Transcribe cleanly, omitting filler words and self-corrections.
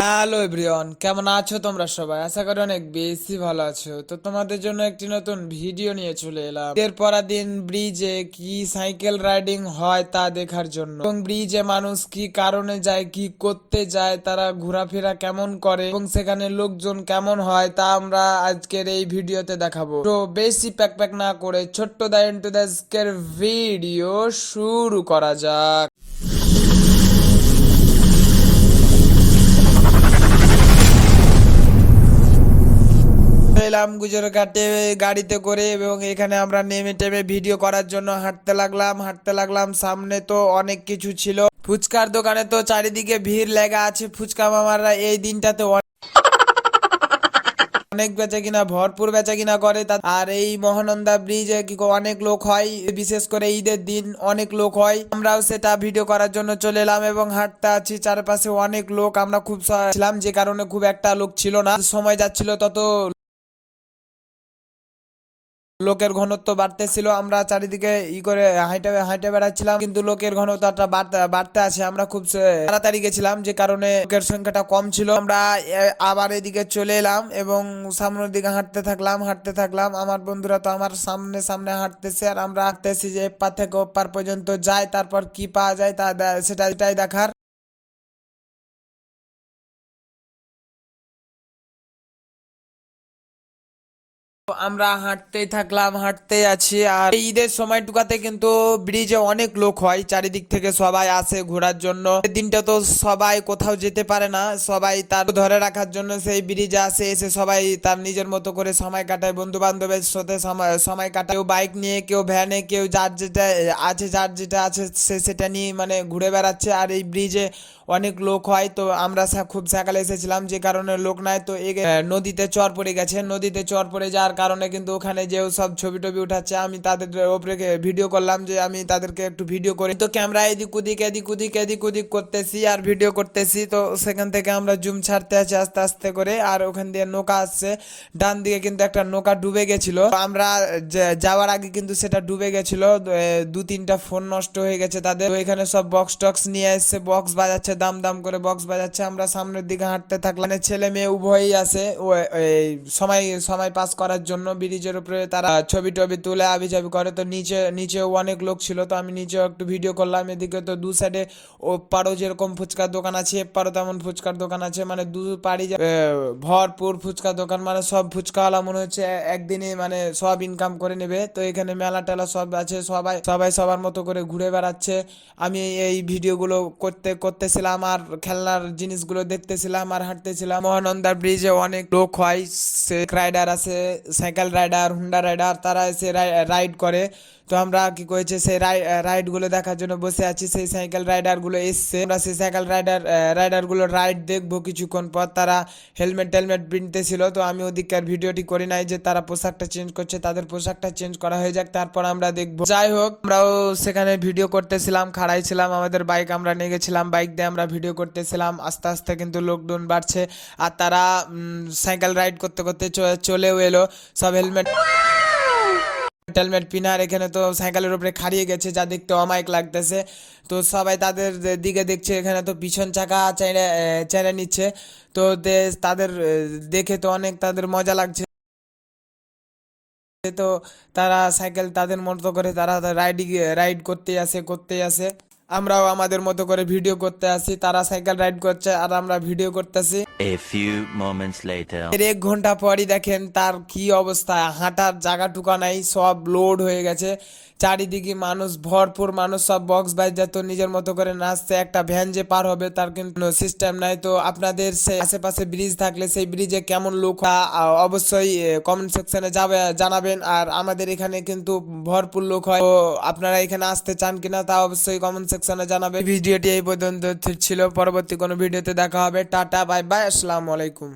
Hello everyone, কেমন আছো তোমরা সবাই? আশা করি অনেক বেশি ভালো আছো। তো তোমাদের জন্য একটি নতুন ভিডিও নিয়ে চলে এলাম। এর পরাদিন ব্রিজে কি সাইকেল রাইডিং হয় তা দেখার জন্য, এবং ব্রিজে মানুষ কি কারণে যায়, কি করতে যায়, তারা ঘোরাফেরা কেমন করে এবং সেখানে লোকজন কেমন হয় তা আমরা আজকের এই ভিডিওতে দেখাবো। তো বেশি প্যাক প্যাক না করে ছোট্ট দা ইন্টু দ্য আজকের ভিডিও শুরু করা যাক। এলাম গুজরাঘাটে গাড়িতে করে, এবং এখানে আমরা নেমে টেমে ভিডিও করার জন্য হাঁটতে লাগলাম। সামনে তো অনেক কিছু ছিল, ফুচকার দোকানে তো চারিদিকে ভিড় লেগে আছে। ফুচকা মামারা এই দিনটাতে অনেক বেচা কিনা, ভরপুর বেচা কিনা করে। আর এই মহানন্দা ব্রিজে কি অনেক লোক হয়, বিশেষ করে ঈদের দিন অনেক লোক হয়। আমরাও সেটা ভিডিও করার জন্য চলে এলাম এবং হাঁটতে আছি। চারপাশে অনেক লোক, আমরা খুব ছিলাম যে কারণে খুব একটা লোক ছিল না। সময় যাচ্ছিল তত লোকের ঘনত্ব বাড়তেছিল। আমরা চারিদিকে করে হাঁটে হাঁটে বেড়াচ্ছিলাম, কিন্তু লোকের ঘনত্বটা বাড়তে বাড়তে আছে। আমরা খুব তাড়াতাড়ি গেছিলাম যে কারণে লোকের সংখ্যাটা কম ছিল। আমরা আবার এদিকে চলে এলাম এবং সামনের দিকে হাঁটতে থাকলাম। আমার বন্ধুরা তো আমার সামনে সামনে হাঁটতেছে, আর আমরা হাঁটতেছি যে এপার থেকে ওপার পর্যন্ত যায়, তারপর কি পাওয়া যায় তা সেটাই দেখার। আমরা হাঁটতেই থাকলাম, হাঁটতেই আছি। আর এই ঈদের সময়টুকাতে কিন্তু ব্রিজে অনেক লোক হয়, চারিদিক থেকে সবাই আসে ঘোরার জন্য। এই দিনটা তো সবাই কোথাও যেতে পারে না, সবাই তার ধরে রাখার জন্য সেই ব্রিজে আসে। এসে সবাই তার নিজের মতো করে সময় কাটায়, বন্ধু বান্ধবের সাথে সময় কাটায়। কেউ বাইক নিয়ে, কেউ ভ্যানে, কেউ যার যেটা আছে সে সেটা নিয়ে মানে ঘুরে বেড়াচ্ছে। আর এই ব্রিজে অনেক লোক হয়, তো আমরা খুব সকালে এসেছিলাম যে কারণে লোক নাই। তো নদীতে চর পড়ে গেছে, নদীতে চর পড়ে যাওয়ার কারণে কিন্তু ওখানে যে সব ছবি টবি উঠাচ্ছে, আমি তাদের উপরে ভিডিও করলাম যে আমি তাদেরকে একটু ভিডিও করি। তো ক্যামেরা এদিক ওদিক করতেছি আর ভিডিও করতেছি। তো সেখান থেকে আমরা জুম ছাড়তে আছি আস্তে আস্তে করে, আর ওখান দিয়ে নৌকা আসছে। ডান দিকে কিন্তু একটা নৌকা ডুবে গেছিল, আমরা যাওয়ার আগে কিন্তু সেটা ডুবে গেছিল। দু তিনটা ফোন নষ্ট হয়ে গেছে তাদের। তো এখানে সব বক্স টক্স নিয়ে এসছে, বক্স বাজাচ্ছে, দাম দাম করে বক্স বাজাচ্ছে। আমরা সামনের দিকে হাঁটতে থাকলাম। মানে ছেলে মেয়ে উভয়ই আছে এই সময় সময় পাস করার জন্য। ব্রিজের উপরে তারা ছবি টবি তুলে আবিজাবি করে। তো নিচেও অনেক লোক ছিল, তো আমি নিচেও একটু ভিডিও করলাম। এদিকে তো দু সাইডে ও পারো যেরকম ফুচকার দোকান আছে, এপারও তেমন ফুচকার দোকান আছে। মানে দু পাড়ি ভরপুর ফুচকার দোকান। মানে সব ফুচকাওয়ালা মনে হচ্ছে একদিনে মানে সব ইনকাম করে নেবে। তো এখানে মেলা টেলা সব আছে, সবাই সবাই সবার মতো করে ঘুরে বেড়াচ্ছে। আমি এই ভিডিওগুলো করতেছিলাম আর খেলনার জিনিসগুলো দেখতেছিলাম আর হাঁটতেছিলাম। মহানন্দা ব্রিজে অনেক লোক হয়, রাইডার আছে, সাইকেল রাইডার, হুন্ডা রাইডার, তারা এসে রাইড করে। তো আমরা কি করেছে সেই রাইড গুলো দেখার জন্য বসে আছি। সেই সাইকেল রাইডার গুলো এসছে, আমরা সেই সাইকেল রাইডার গুলো রাইড দেখবো কিছুক্ষণ পর। তারা হেলমেট টেলমেট পিনতেছিল, তো আমি ওদিককার ভিডিওটি করি নাই যে তারা পোশাকটা চেঞ্জ করছে, তাদের পোশাকটা চেঞ্জ করা হয়ে যাক, তারপর আমরা দেখবো। যাই হোক, আমরাও সেখানে ভিডিও করতেছিলাম, খাড়াই ছিলাম, আমাদের বাইক আমরা নিয়ে গেছিলাম, বাইক দিয়ে আমরা ভিডিও করতেছিলাম। আস্তে আস্তে কিন্তু লোকজন বাড়ছে, আর তারা সাইকেল রাইড করতে করতে চলেও এলো। সব হেলমেট পিনার এখানে তো সাইকেলের উপরে খাড়িয়ে গেছে, যা দেখতে অমায়িক লাগতেছে। তো সবাই তাদের দিকে দেখছে, এখানে তো পিছন চাকা চেড়ে নিচ্ছে। তো তাদের দেখে তো অনেক তাদের মজা লাগছে। তো তারা সাইকেল তাদের মতো করে তারা রাইড করতে আসে। আমরাও আমাদের মতো করে ভিডিও করতে আসি। তারা সাইকেল রাইড করছে আর আমরা ভিডিও করতেছি। A few moments later. এর 1 ঘন্টা পরই দেখেন তার কি অবস্থা, হাঁটার জায়গাটুকু নাই, সব লোড হয়ে গেছে। চারিদিকে মানুষ, ভরপুর মানুষ, সব বক্স বাজাতো, নিজের মতো করে নাচছে। একটা ভ্যান যে পার হবে তার কিন্তু সিস্টেম নাই। তো আপনাদের সেই আশেপাশে ব্রিজ থাকলে সেই ব্রিজে কেমন লোক অবশ্যই কমেন্ট সেকশনে জানাবেন। আর আমাদের এখানে কিন্তু ভরপুর লোক হয়, তো আপনারা এখানে আসতে চান কিনা তা অবশ্যই কমেন্ট সেকশনে জানাবেন। ভিডিওটি এই পর্যন্ত ছিল, পরবর্তী কোনো ভিডিওতে দেখা হবে। টাটা, বাই বাই, আসসালামু আলাইকুম।